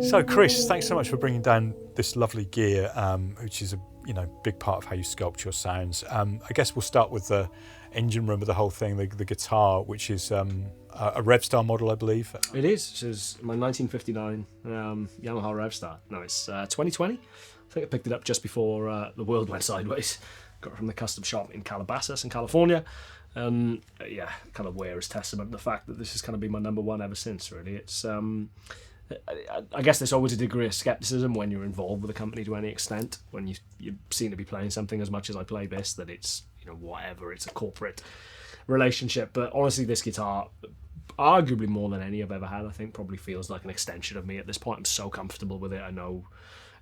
So Chris, thanks so much for bringing down this lovely gear, which is a big part of how you sculpt your sounds. I guess we'll start with the engine room of the whole thing, the guitar, which is a Revstar model, I believe. It is. This is my 1959 Yamaha Revstar. No, it's 2020. I think I picked it up just before the world went sideways. Got it from the custom shop in Calabasas in California. Kind of wear as testament to the fact that this has kind of been my number one ever since, really. It's I guess there's always a degree of skepticism when you're involved with a company to any extent, when you seem to be playing something as much as I play this, that it's, whatever, it's a corporate relationship. But honestly, this guitar, arguably more than any I've ever had, I think probably feels like an extension of me at this point. I'm so comfortable with it. I know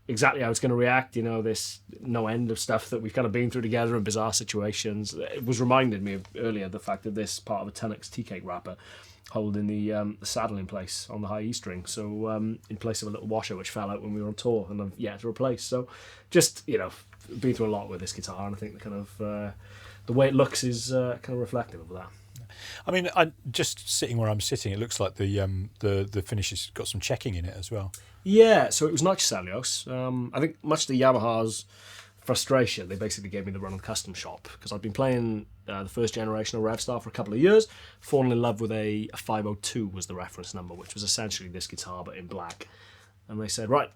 exactly how it's going to react. This no end of stuff that we've kind of been through together in bizarre situations. It was reminded me of earlier the fact that this part of a Tenix tea cake wrapper holding the saddle in place on the high E string, so in place of a little washer which fell out when we were on tour and I've yet to replace. So just been through a lot with this guitar, and I think the kind of the way it looks is kind of reflective of that. I mean, I just sitting where I'm sitting, it looks like the finish has got some checking in it as well. Yeah, so it was nitrocellulose. I think much to Yamaha's frustration, they basically gave me the run of the custom shop because I'd been playing the first generation of Revstar for a couple of years, fallen in love with a 502 was the reference number, which was essentially this guitar but in black. And they said, right,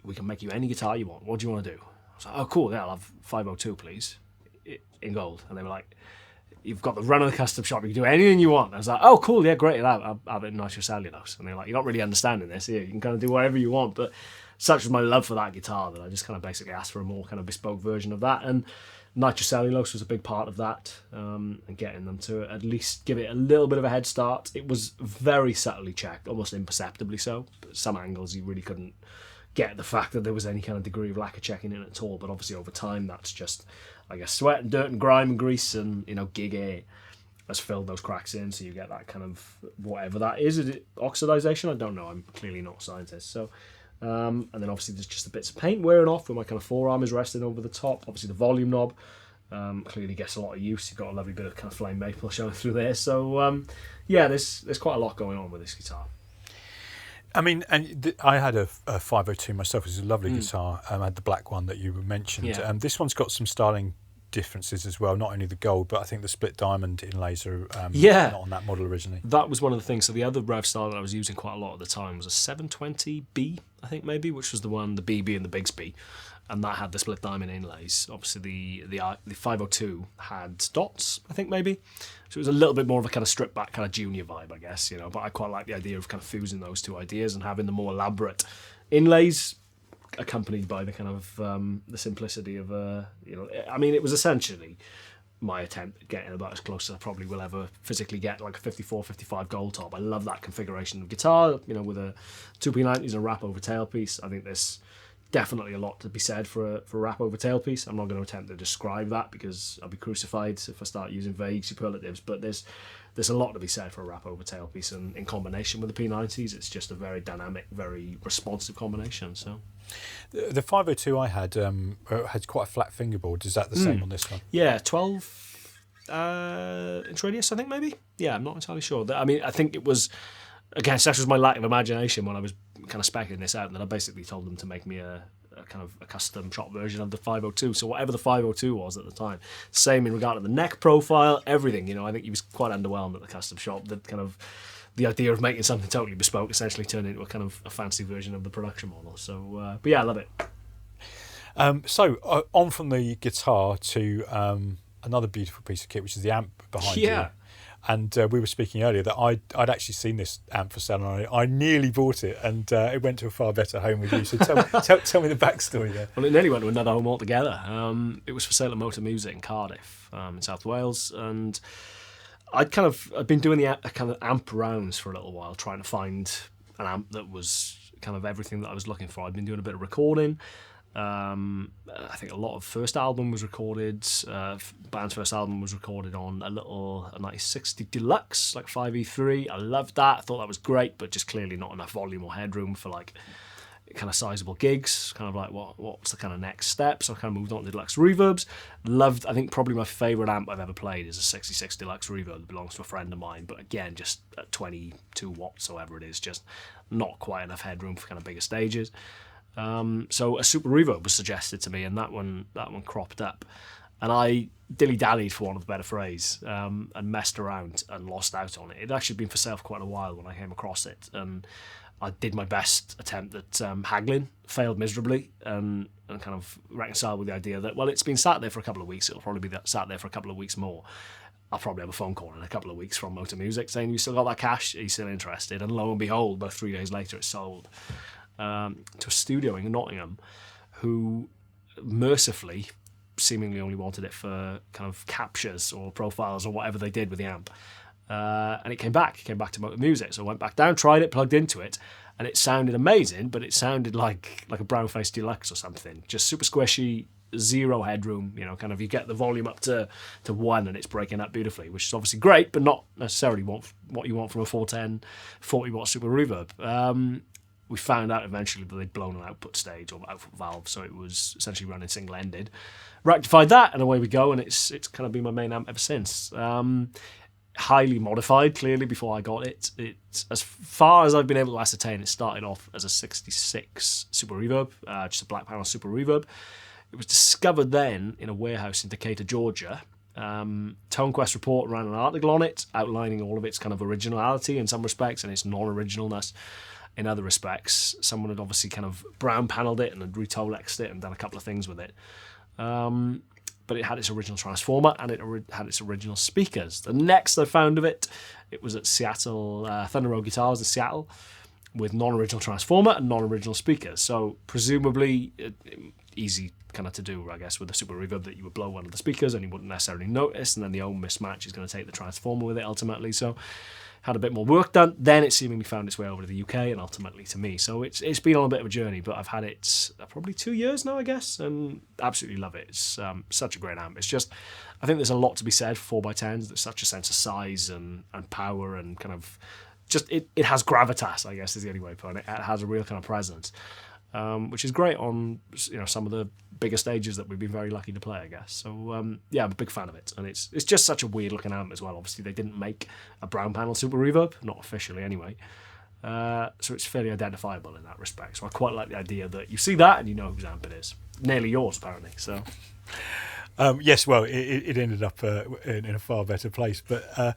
we can make you any guitar you want. What do you want to do? I was like, oh cool, yeah, I'll have 502 please, in gold. And they were like, you've got the run of the custom shop, you can do anything you want. I was like, oh cool, yeah, great, I'll have it in nitrocellulose. And they're like, you're not really understanding this here, you can kind of do whatever you want. But such was my love for that guitar that I just kind of basically asked for a more kind of bespoke version of that, and nitrocellulose was a big part of that, and getting them to at least give it a little bit of a head start. It was very subtly checked, almost imperceptibly so. But some angles you really couldn't get the fact that there was any kind of degree of lack of checking in at all, but obviously over time that's just, I guess, sweat and dirt and grime and grease and gig air has filled those cracks in, so you get that kind of whatever that is. Is it oxidization? I don't know, I'm clearly not a scientist. So and then obviously there's just the bits of paint wearing off where my kind of forearm is resting over the top. Obviously the volume knob clearly gets a lot of use. You've got a lovely bit of kind of flame maple showing through there. So there's quite a lot going on with this guitar. I mean, and I had a 502 myself. It's a lovely guitar. I had the black one that you mentioned. Yeah. This one's got some styling differences as well, not only the gold, but I think the split diamond inlays are not on that model originally. That was one of the things. So the other Revstar that I was using quite a lot at the time was a 720B, I think maybe, which was the one, the BB and the Bigsby, and that had the split diamond inlays. Obviously the 502 had dots, I think maybe, so it was a little bit more of a kind of stripped back kind of junior vibe, I guess, but I quite like the idea of kind of fusing those two ideas and having the more elaborate inlays accompanied by the kind of the simplicity of I mean, it was essentially my attempt at getting about as close as I probably will ever physically get, like a 54, 55 gold top. I love that configuration of guitar, with a 2P90s and a wrap over tailpiece. I think there's definitely a lot to be said for a wrap over tailpiece. I'm not going to attempt to describe that because I'll be crucified if I start using vague superlatives, but there's a lot to be said for a wrap over tailpiece, and in combination with the P90s, it's just a very dynamic, very responsive combination. So the 502 I had quite a flat fingerboard. Is that the same on this one? Yeah, 12 inch radius, I think maybe. Yeah, I'm not entirely sure. I mean, I think it was, again, such was my lack of imagination when I was kind of speccing this out, that I basically told them to make me a kind of a custom shop version of the 502. So whatever the 502 was at the time, same in regard to the neck profile, everything. I think he was quite underwhelmed at the custom shop. That kind of the idea of making something totally bespoke essentially turned into a kind of a fancy version of the production model. So, but yeah, I love it. So on from the guitar to another beautiful piece of kit, which is the amp behind you. And we were speaking earlier that I'd actually seen this amp for sale, and I nearly bought it, and it went to a far better home with you. So tell me the backstory there. Well, it nearly went to another home altogether. It was for sale at Motor Music in Cardiff, in South Wales, and I'd been doing the kind of amp rounds for a little while, trying to find an amp that was kind of everything that I was looking for. I'd been doing a bit of recording. I think a lot of first album was recorded. Band's first album was recorded on a 9060 Deluxe, like 5E3. I loved that. I thought that was great, but just clearly not enough volume or headroom for like kind of sizable gigs, kind of like what's the kind of next step. So I kind of moved on to deluxe reverbs. I think probably my favourite amp I've ever played is a 66 deluxe reverb that belongs to a friend of mine, but again, just at 22 watts or whatever it is, just not quite enough headroom for kind of bigger stages. So a Super Reverb was suggested to me, and that one cropped up. And I dilly-dallied, for want of a better phrase, and messed around and lost out on it. It'd actually been for sale for quite a while when I came across it, and I did my best attempt at haggling, failed miserably, and kind of reconciled with the idea that, well, it's been sat there for a couple of weeks, it'll probably be sat there for a couple of weeks more. I'll probably have a phone call in a couple of weeks from Motor Music saying, you still got that cash? Are you still interested? And lo and behold, about 3 days later, it's sold to a studio in Nottingham who mercifully seemingly only wanted it for kind of captures or profiles or whatever they did with the amp. And it came back to Motor Music. So I went back down, tried it, plugged into it, and it sounded amazing, but it sounded like a brown-faced deluxe or something. Just super squishy, zero headroom, kind of you get the volume up to 1 and it's breaking up beautifully, which is obviously great, but not necessarily what you want from a 410 40-watt Super Reverb. We found out eventually that they'd blown an output stage or output valve, so it was essentially running single-ended. Rectified that, and away we go, and it's kind of been my main amp ever since. Highly modified, clearly, before I got it. It's, as far as I've been able to ascertain, it started off as a 66 Super Reverb, just a black panel Super Reverb. It was discovered then in a warehouse in Decatur, Georgia. ToneQuest Report ran an article on it, outlining all of its kind of originality in some respects and its non-originalness in other respects. Someone had obviously kind of brown panelled it and had retolexed it and done a couple of things with it. But it had its original transformer and it had its original speakers. The next I found of it was at Seattle, Thunder Road Guitars in Seattle, with non-original transformer and non-original speakers. So presumably easy kind of to do, I guess, with the Super Reverb, that you would blow one of the speakers and you wouldn't necessarily notice, and then the ohm mismatch is going to take the transformer with it ultimately. So had a bit more work done. Then it seemingly found its way over to the UK and ultimately to me. So it's been on a bit of a journey, but I've had it probably 2 years now, I guess, and absolutely love it. It's such a great amp. It's just, I think there's a lot to be said for 4x10s. There's such a sense of size and power and kind of just, it has gravitas, I guess is the only way to put it. It has a real kind of presence, which is great on some of the bigger stages that we've been very lucky to play, I guess. So yeah, I'm a big fan of it, and it's just such a weird looking amp as well. Obviously they didn't make a brown panel Super Reverb, not officially anyway, so it's fairly identifiable in that respect. So I quite like the idea that you see that and you know whose amp it is. Nearly yours apparently. So yes, well it ended up in a far better place, but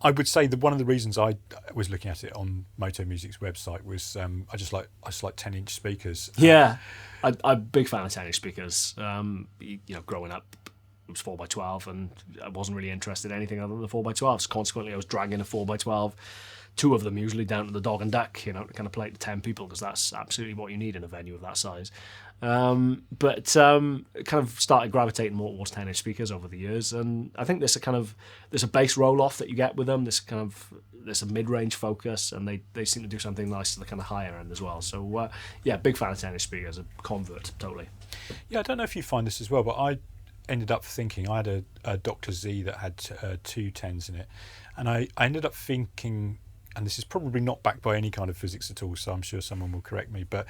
I would say that one of the reasons I was looking at it on Moto Music's website was I just like 10-inch speakers. Yeah, I'm a big fan of 10-inch speakers. Growing up, it was 4x12, and I wasn't really interested in anything other than the 4x12s. Consequently, I was dragging a 4x12, 2 of them usually, down to the Dog and Duck, to kind of play to 10 people, because that's absolutely what you need in a venue of that size. But kind of started gravitating more towards 10-inch speakers over the years, and I think there's a bass roll-off that you get with them. There's a mid-range focus, and they seem to do something nice to the kind of higher end as well. So yeah, big fan of 10-inch speakers, a convert totally. Yeah, I don't know if you find this as well, but I ended up thinking, I had a Dr. Z that had 2 10s in it, and I ended up thinking, and this is probably not backed by any kind of physics at all, so I'm sure someone will correct me, but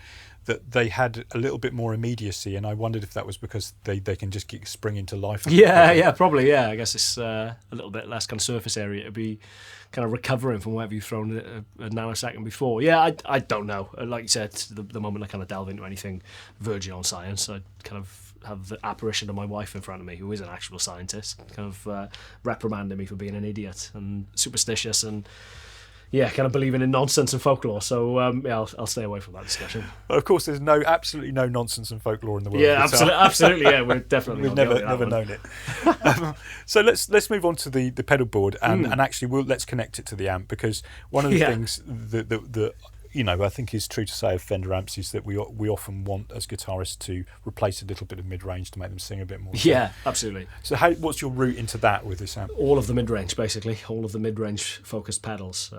that they had a little bit more immediacy, and I wondered if that was because they can just get spring into life. Yeah, probably, yeah. I guess it's a little bit less kind of surface area to be kind of recovering from whatever you've thrown a nanosecond before. Yeah, I don't know. Like you said, the moment I kind of delve into anything verging on science, I kind of have the apparition of my wife in front of me, who is an actual scientist, kind of reprimanding me for being an idiot and superstitious and yeah, kind of believing in nonsense and folklore. So yeah, I'll stay away from that discussion. Well, of course, there's absolutely no nonsense and folklore in the world. Yeah, absolutely. Yeah, we're definitely we've never known it. So let's move on to the pedal board and actually let's connect it to the amp, because one of the things that I think is true to say of Fender amps is that we often want as guitarists to replace a little bit of mid-range to make them sing a bit more. Yeah, absolutely. So what's your route into that with this amp? All of the mid-range, basically. All of the mid-range focused pedals.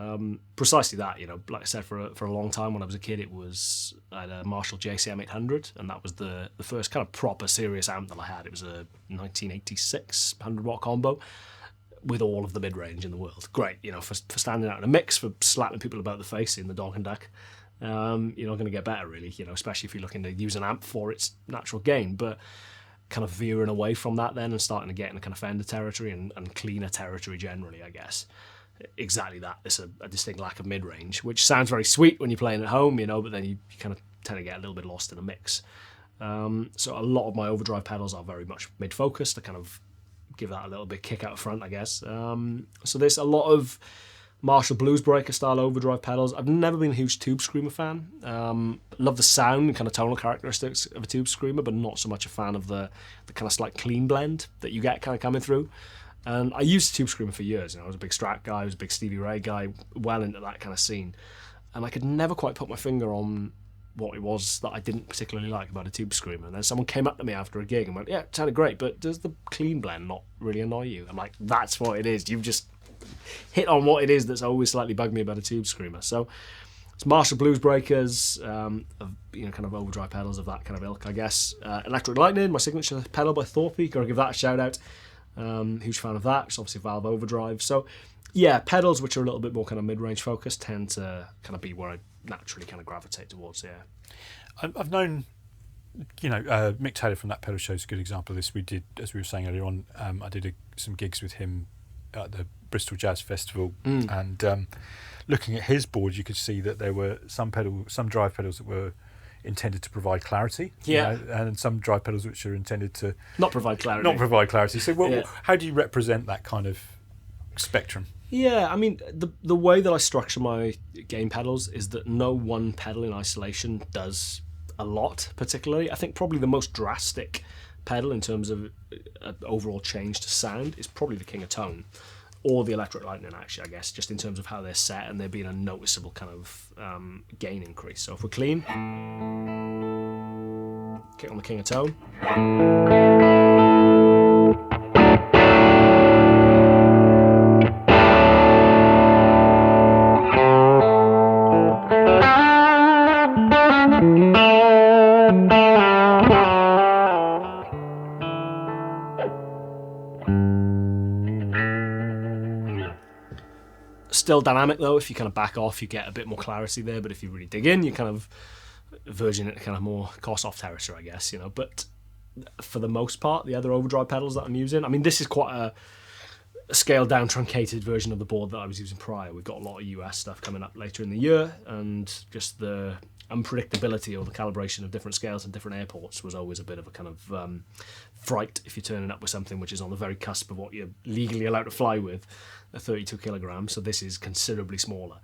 Precisely that, like I said, for a long time when I was a kid, I had a Marshall JCM 800, and that was the first kind of proper serious amp that I had. It was a 1986 100-watt combo with all of the mid-range in the world. Great, for standing out in a mix, for slapping people about the face in the Dog and Duck. you're not going to get better, really, especially if you're looking to use an amp for its natural gain. But kind of veering away from that then and starting to get in a kind of Fender territory and cleaner territory generally, I guess. Exactly that. It's a distinct lack of mid-range, which sounds very sweet when you're playing at home, but then you kind of tend to get a little bit lost in the mix. So a lot of my overdrive pedals are very much mid-focused to kind of give that a little bit kick out front, I guess. So there's a lot of Marshall Bluesbreaker style overdrive pedals. I've never been a huge Tube Screamer fan. Love the sound and kind of tonal characteristics of a Tube Screamer, but not so much a fan of the kind of slight clean blend that you get kind of coming through. And I used Tube Screamer for years. I was a big Strat guy, I was a big Stevie Ray guy, well into that kind of scene. And I could never quite put my finger on what it was that I didn't particularly like about a Tube Screamer. And then someone came up to me after a gig and went, yeah, it sounded great, but does the clean blend not really annoy you? I'm like, that's what it is. You've just hit on what it is that's always slightly bugged me about a Tube Screamer. So it's Marshall Bluesbreakers, kind of overdrive pedals of that kind of ilk, I guess. Electric Lightning, my signature pedal by Thorpe. Gotta give that a shout out. Huge fan of that. It's obviously Valve Overdrive. So yeah, pedals which are a little bit more kind of mid-range focused tend to kind of be where I naturally kind of gravitate towards. Yeah, I've known, Mick Taylor from That Pedal Show is a good example of this. We did, as we were saying earlier on, I did some gigs with him at the Bristol Jazz Festival, and looking at his board, you could see that there were some drive pedals that were intended to provide clarity, and some drive pedals which are intended to not provide clarity. So how do you represent that kind of spectrum? Yeah, I mean, the way that I structure my gain pedals is that no one pedal in isolation does a lot, particularly. I think probably the most drastic pedal in terms of overall change to sound is probably the King of Tone, or the Electric Lightning, actually, I guess, just in terms of how they're set and there being a noticeable kind of gain increase. So if we're clean, kick on the King of Tone. Still dynamic though. If you kind of back off, you get a bit more clarity there, but if you really dig in, you're kind of verging into kind of more cost-off territory, I guess, But for the most part, the other overdrive pedals that I'm using, I mean, this is quite a scaled-down, truncated version of the board that I was using prior. We've got a lot of US stuff coming up later in the year, and just the unpredictability or the calibration of different scales and different airports was always a bit of a kind of fright if you're turning up with something which is on the very cusp of what you're legally allowed to fly with, a 32 kilograms. So this is considerably smaller.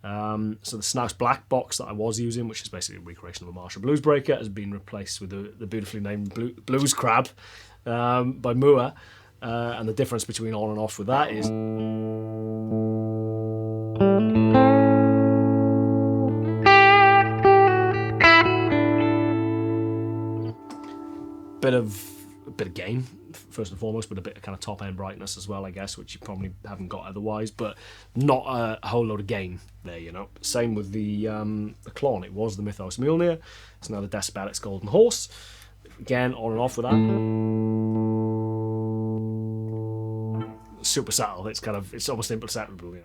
So the Snouse Black box that I was using, which is basically a recreation of a Marshall Bluesbreaker, has been replaced with the beautifully named Blues Crab by Moore. And the difference between on and off with that is a bit of gain first and foremost, but a bit of kind of top end brightness as well, I guess, which you probably haven't got otherwise, but not a whole load of gain there, Same with the Klon. It was the Mythos Mjolnir. It's now the Decibelics Golden Horse. Again, on and off with that. Super subtle. It's almost imperceptible,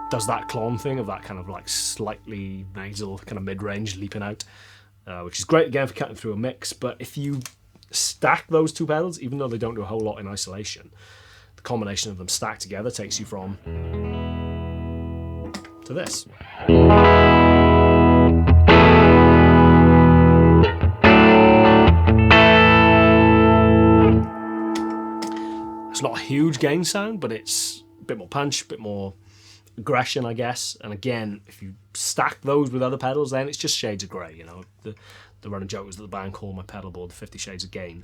Does that Klon thing of that kind of like slightly nasal kind of mid-range leaping out, which is great again for cutting through a mix. But if you stack those two pedals, even though they don't do a whole lot in isolation, the combination of them stacked together takes you from to this. It's not a huge gain sound, but it's a bit more punch, a bit more aggression, I guess. And again, if you stack those with other pedals, then it's just shades of grey. The running joke was that the band called my pedalboard the 50 Shades of Gain.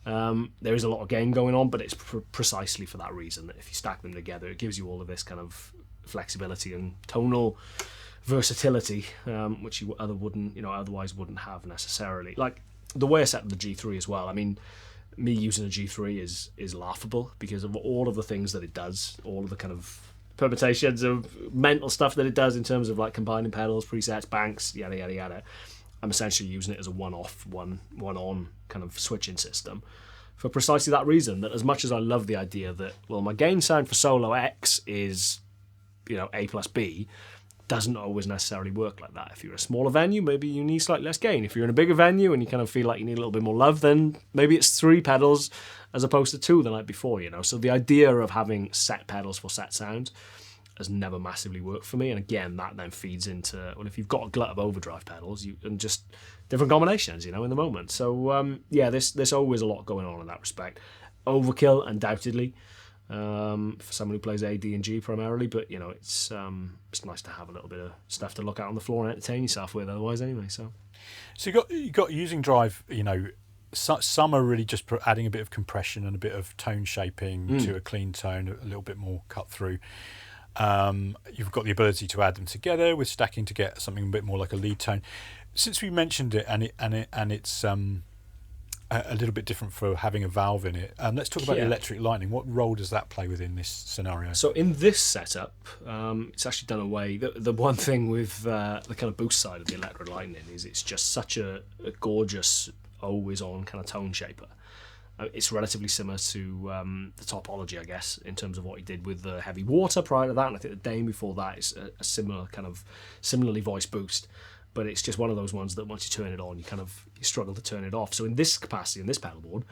There is a lot of gain going on, but it's precisely for that reason, that if you stack them together, it gives you all of this kind of flexibility and tonal versatility, which you otherwise wouldn't have necessarily. Like the way I set the G3 as well. I mean, me using a G3 is laughable because of all of the things that it does, all of the kind of permutations of mental stuff that it does in terms of like combining pedals, presets, banks, yada yada yada. I'm essentially using it as a one-off, one-on kind of switching system for precisely that reason, that as much as I love the idea that, well, my gain sound for solo X is, A plus B, doesn't always necessarily work like that. If you're a smaller venue, maybe you need slightly less gain. If you're in a bigger venue and you kind of feel like you need a little bit more love, then maybe it's 3 pedals as opposed to 2 the night before, So the idea of having set pedals for set sounds has never massively worked for me. And again, that then feeds into, well, if you've got a glut of overdrive pedals, and just different combinations, in the moment. So there's always a lot going on in that respect. Overkill, undoubtedly, for someone who plays A, D, and G primarily. But it's nice to have a little bit of stuff to look at on the floor and entertain yourself with. Otherwise, anyway. So you got using drive. Some are really just adding a bit of compression and a bit of tone shaping to a clean tone, a little bit more cut through. You've got the ability to add them together with stacking to get something a bit more like a lead tone. Since we mentioned it, and it's a little bit different for having a valve in it. Let's talk about the electric lightning. What role does that play within this scenario? So in this setup, it's actually done away. The one thing with the kind of boost side of the electric lightning is it's just such a gorgeous, always-on kind of tone shaper. It's relatively similar to the topology, I guess, in terms of what he did with the heavy water prior to that. And I think the Dane before that is a similar kind of similarly voiced boost. But it's just one of those ones that once you turn it on, you struggle to turn it off. So in this capacity, in this pedalboard,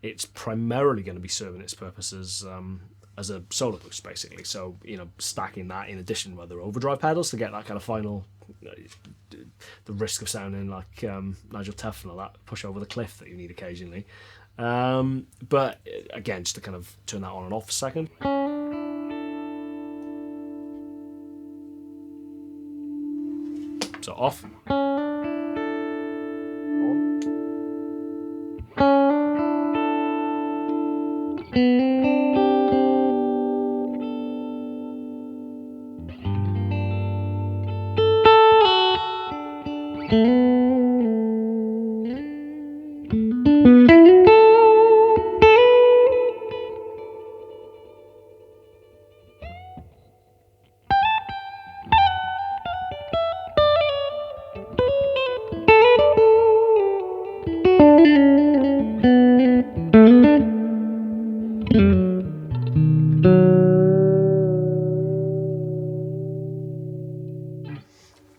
it's primarily going to be serving its purposes as a solo boost, basically. So, stacking that in addition to other overdrive pedals to get that kind of final, the risk of sounding like Nigel Tufnell or that push over the cliff that you need occasionally. But again, just to kind of turn that on and off a second. So off.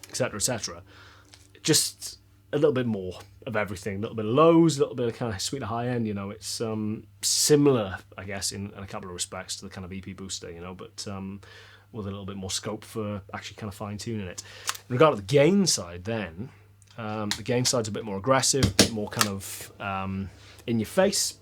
Etc., etc. Just a little bit more of everything, a little bit of lows, a little bit of kind of sweet high end. It's similar, I guess, in a couple of respects to the kind of EP booster, but with a little bit more scope for actually kind of fine tuning it. In regard to the gain side, then the gain side's a bit more aggressive, a bit more kind of in your face.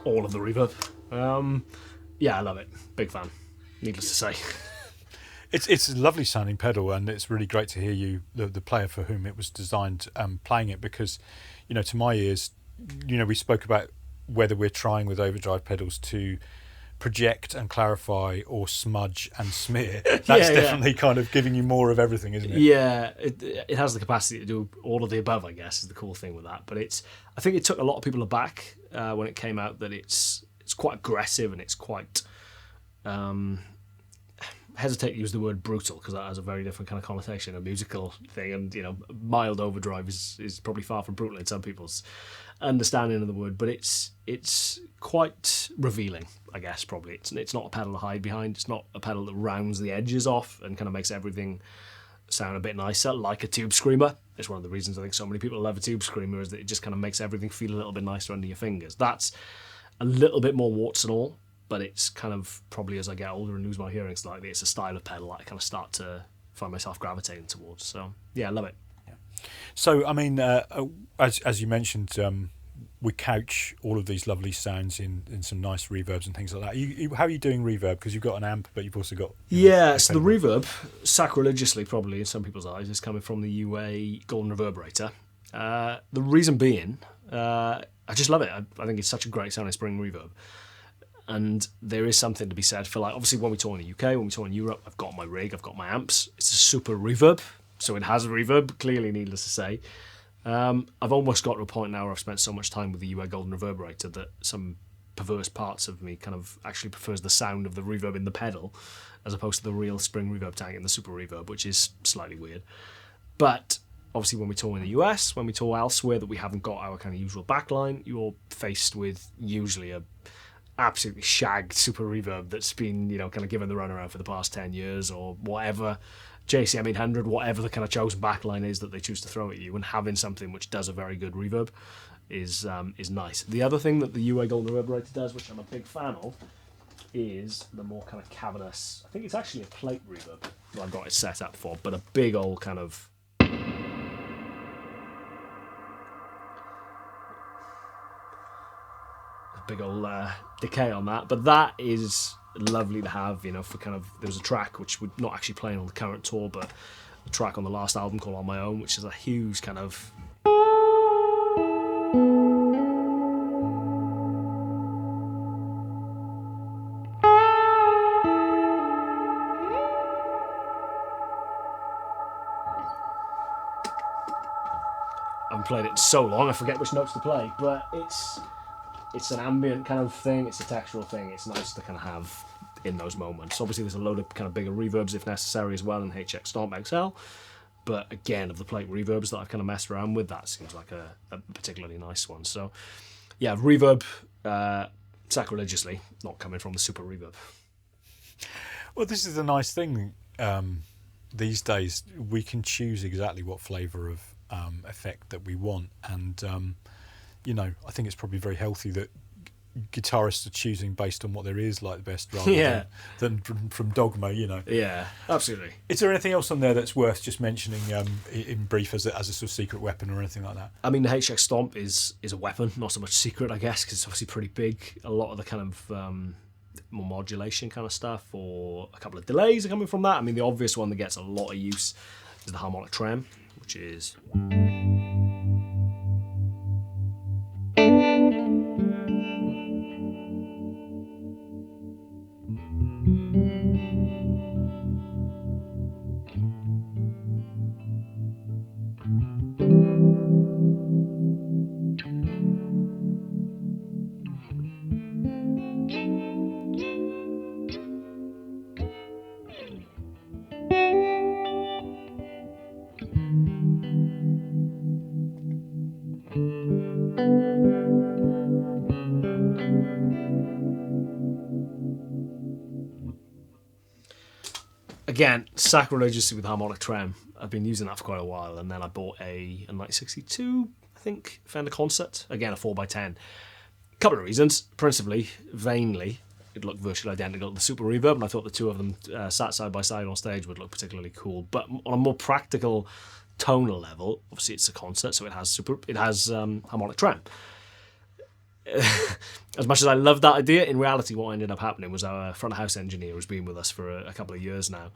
All of the reverb. I love it. Big fan. Needless to say. It's a lovely sounding pedal, and it's really great to hear you, the player for whom it was designed, playing it, because, to my ears, we spoke about whether we're trying with overdrive pedals to project and clarify or smudge and smear. That's definitely kind of giving you more of everything, isn't it? Yeah, it has the capacity to do all of the above, I guess, is the cool thing with that. But I think it took a lot of people aback when it came out that it's quite aggressive and it's quite hesitate to use the word brutal because that has a very different kind of connotation, a musical thing, and mild overdrive is probably far from brutal in some people's understanding of the word, but it's quite revealing, I guess. Probably it's not a pedal to hide behind. It's not a pedal that rounds the edges off and kind of makes everything sound a bit nicer, like a tube screamer. It's one of the reasons I think so many people love a tube screamer, is that it just kind of makes everything feel a little bit nicer under your fingers. That's a little bit more warts and all, but it's kind of probably as I get older and lose my hearing slightly, it's a style of pedal that I kind of start to find myself gravitating towards. So yeah, I love it. So I mean, as you mentioned, we couch all of these lovely sounds in some nice reverbs and things like that. How are you doing reverb? Because you've got an amp, but you've also got So the reverb, sacrilegiously probably in some people's eyes, is coming from the UA Golden Reverberator. The reason being, I just love it. I think it's such a great sounding spring reverb. And there is something to be said for, like, obviously when we tour in the UK, when we tour in Europe, I've got my rig, I've got my amps. It's a Super Reverb, so it has a reverb, clearly needless to say. I've almost got to a point now where I've spent so much time with the UA Golden Reverberator that some perverse parts of me kind of actually prefers the sound of the reverb in the pedal as opposed to the real spring reverb tank in the Super Reverb, which is slightly weird. But obviously when we tour in the US, when we tour elsewhere that we haven't got our kind of usual backline, you're faced with usually a absolutely shagged Super Reverb that's been, kind of given the runaround for the past 10 years or whatever, JCM 800, whatever the kind of chosen backline is that they choose to throw at you, and having something which does a very good reverb is nice. The other thing that the UA Golden Reverberator does, which I'm a big fan of, is the more kind of cavernous, I think it's actually a plate reverb that I've got it set up for, but a big old kind of big old decay on that, but that is lovely to have, for kind of, there was a track which we're not actually playing on the current tour, but a track on the last album called On My Own, which is a huge kind of I haven't played it in so long I forget which notes to play, but it's an ambient kind of thing, it's a textural thing, it's nice to kind of have in those moments. Obviously there's a load of kind of bigger reverbs if necessary as well in HX Stomp XL, but again, of the plate reverbs that I've kind of messed around with, that seems like a particularly nice one. So yeah, reverb, sacrilegiously, not coming from the Super Reverb. Well, this is a nice thing these days. We can choose exactly what flavour of effect that we want, and I think it's probably very healthy that guitarists are choosing based on what their ears like the best rather than from dogma. Yeah, absolutely. Is there anything else on there that's worth just mentioning in brief as a sort of secret weapon or anything like that? I mean, the HX Stomp is a weapon, not so much secret, I guess, because it's obviously pretty big. A lot of the kind of more modulation kind of stuff, or a couple of delays are coming from that. I mean, the obvious one that gets a lot of use is the harmonic trem, which is again, sacrilegiously with harmonic trem. I've been using that for quite a while, and then I bought a 1962, I think, Fender Concert. Again, a 4x10. Couple of reasons. Principally, vainly, it looked virtually identical to the Super Reverb, and I thought the two of them sat side by side on stage would look particularly cool. But on a more practical tonal level, obviously it's a concert, so it has harmonic trem. As much as I love that idea, in reality what ended up happening was our front of house engineer who's been with us for a couple of years now.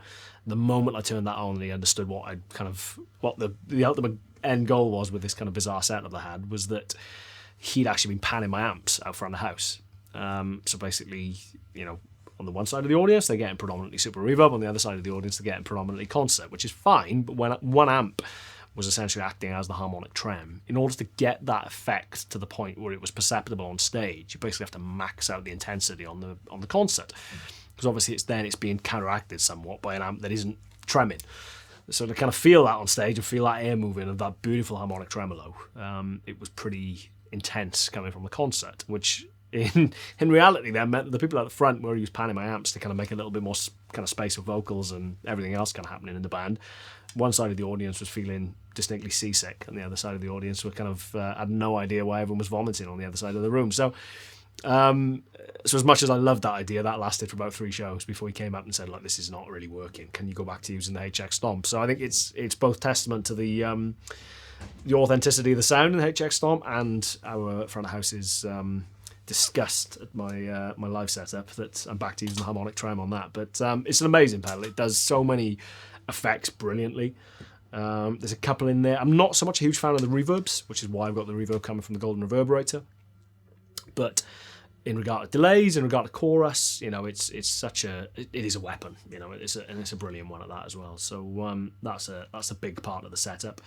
The moment I turned that on, he understood what the ultimate end goal was with this kind of bizarre setup I had, was that he'd actually been panning my amps out front of house. So basically, on the one side of the audience they're getting predominantly Super Reverb, on the other side of the audience they're getting predominantly concert, which is fine, but when one amp was essentially acting as the harmonic trem, in order to get that effect to the point where it was perceptible on stage, you basically have to max out the intensity on the concert, because obviously it's being counteracted somewhat by an amp that isn't tremming. So to kind of feel that on stage and feel that air moving of that beautiful harmonic tremolo, it was pretty intense coming from the concert, which in reality then meant that the people at the front where he was panning my amps to kind of make a little bit more kind of space for vocals and everything else kind of happening in the band. One side of the audience was feeling distinctly seasick, and the other side of the audience were kind of had no idea why everyone was vomiting on the other side of the room. So So as much as I loved that idea, that lasted for about 3 shows before he came up and said, like, this is not really working. Can you go back to using the HX Stomp? So I think it's both testament to the authenticity of the sound in the HX Stomp and our front of house's disgust at my my live setup that I'm back to using the harmonic trem on that. But it's an amazing pedal. It does so many effects brilliantly. There's a couple in there. I'm not so much a huge fan of the reverbs, which is why I've got the reverb coming from the Golden Reverberator. But in regard to delays, in regard to chorus, you know, it is a weapon, you know, it's a brilliant one at that as well. So that's a big part of the setup.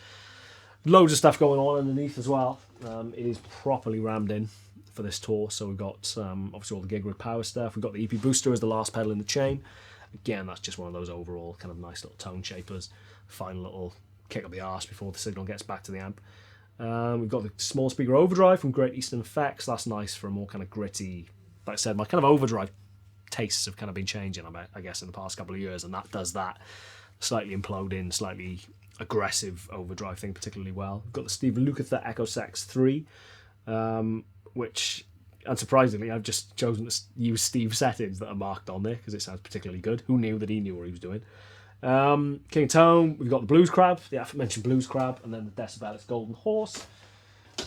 Loads of stuff going on underneath as well. It is properly rammed in for this tour. So we've got obviously all the gig rig power stuff. We've got the EP booster as the last pedal in the chain. Again, that's just one of those overall kind of nice little tone shapers. Final little kick up the arse before the signal gets back to the amp. We've got the small speaker overdrive from Great Eastern Effects. That's nice for a more kind of gritty, like I said, my kind of overdrive tastes have kind of been changing, I guess, in the past couple of years, and that does that slightly imploding, slightly aggressive overdrive thing particularly well. We've got the Steve Lukather Echo Sax 3, which, unsurprisingly, I've just chosen to use Steve's settings that are marked on there because it sounds particularly good. Who knew that he knew what he was doing? King Tone, we've got the Blues Crab, the aforementioned Blues Crab, and then the Decibelics Golden Horse.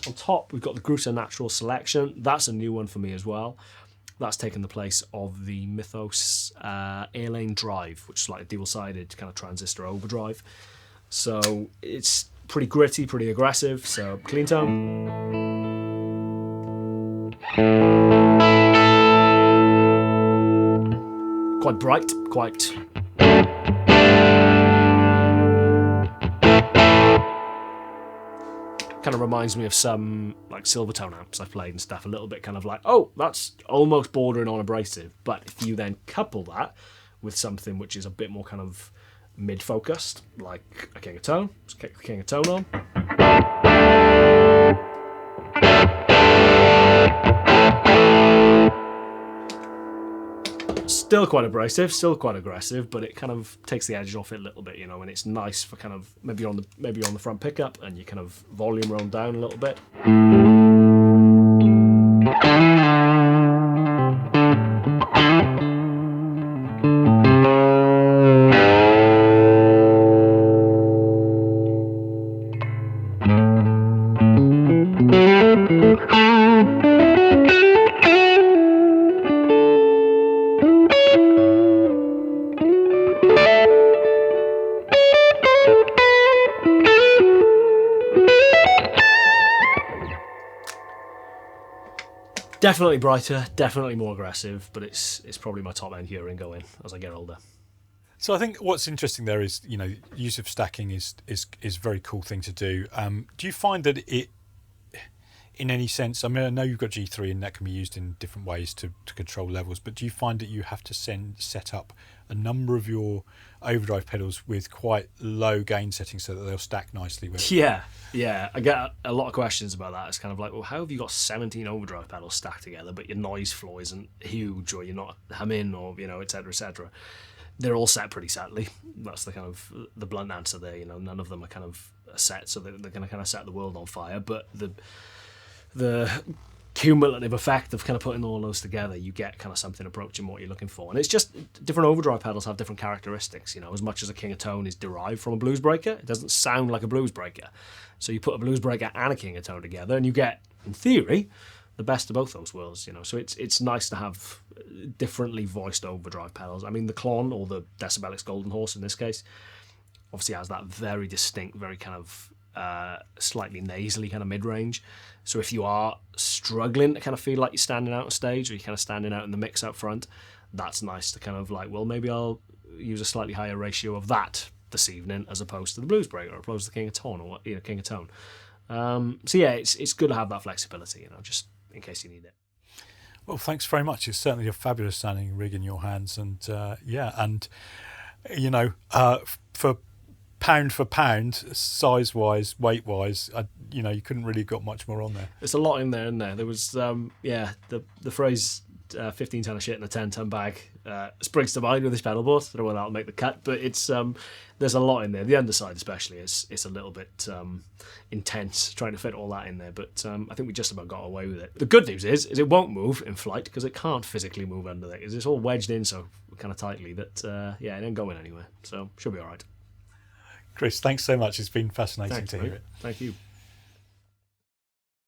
On top, we've got the Grusa Natural Selection. That's a new one for me as well. That's taken the place of the Mythos Airlane Drive, which is like a dual-sided kind of transistor overdrive. So it's pretty gritty, pretty aggressive. So clean tone. Quite bright, quite... kind of reminds me of some like Silvertone amps I've played and stuff, a little bit kind of like, oh, that's almost bordering on abrasive. But if you then couple that with something which is a bit more kind of mid-focused, like a King of Tone, let's kick the King of Tone on. Still quite abrasive, still quite aggressive, but it kind of takes the edge off it a little bit, you know, and it's nice for kind of maybe on the front pickup and you kind of volume roam down a little bit. Definitely brighter, definitely more aggressive, but it's probably my top end hearing going as I get older. So I think what's interesting there is, you know, use of stacking is a very cool thing to do. Do you find that it, in any sense, I mean, I know you've got G3 and that can be used in different ways to control levels, but do you find that you have to set up a number of your overdrive pedals with quite low gain settings so that they'll stack nicely with it? Yeah. I get a lot of questions about that. It's kind of like, well, how have you got 17 overdrive pedals stacked together, but your noise floor isn't huge, or you're not humming, or, you know, etc., etc. They're all set pretty sadly. That's the kind of the blunt answer there. You know, none of them are kind of set, so they're going to kind of set the world on fire. But the cumulative effect of kind of putting all those together, you get kind of something approaching what you're looking for. And it's just different overdrive pedals have different characteristics. You know, as much as a King of Tone is derived from a blues breaker, it doesn't sound like a blues breaker. So you put a blues breaker and a King of Tone together, and you get, in theory, the best of both those worlds. You know, so it's nice to have differently voiced overdrive pedals. I mean, the Klon, or the Decibelics Golden Horse in this case, obviously has that very distinct, very kind of slightly nasally kind of mid-range. So if you are struggling to kind of feel like you're standing out on stage, or you're kind of standing out in the mix out front, that's nice to kind of like, well, maybe I'll use a slightly higher ratio of that this evening as opposed to the blues breaker, or opposed to the King of Tone, or, you know, King of Tone. So yeah, it's good to have that flexibility, you know, just in case you need it. Well, thanks very much. It's certainly a fabulous sounding rig in your hands, and you know, for pound, size-wise, weight-wise, you know, you couldn't really have got much more on there. There's a lot in there, isn't there? There was, the phrase 15 ton of shit in a 10 ton bag springs to mind with this pedalboard. I don't know whether that'll make the cut, but it's there's a lot in there. The underside especially is a little bit intense trying to fit all that in there, but I think we just about got away with it. The good news is it won't move in flight because it can't physically move under there because it's all wedged in so kind of tightly that it ain't going anywhere, so should be all right. Chris, thanks so much. It's been fascinating to hear it. Thank you.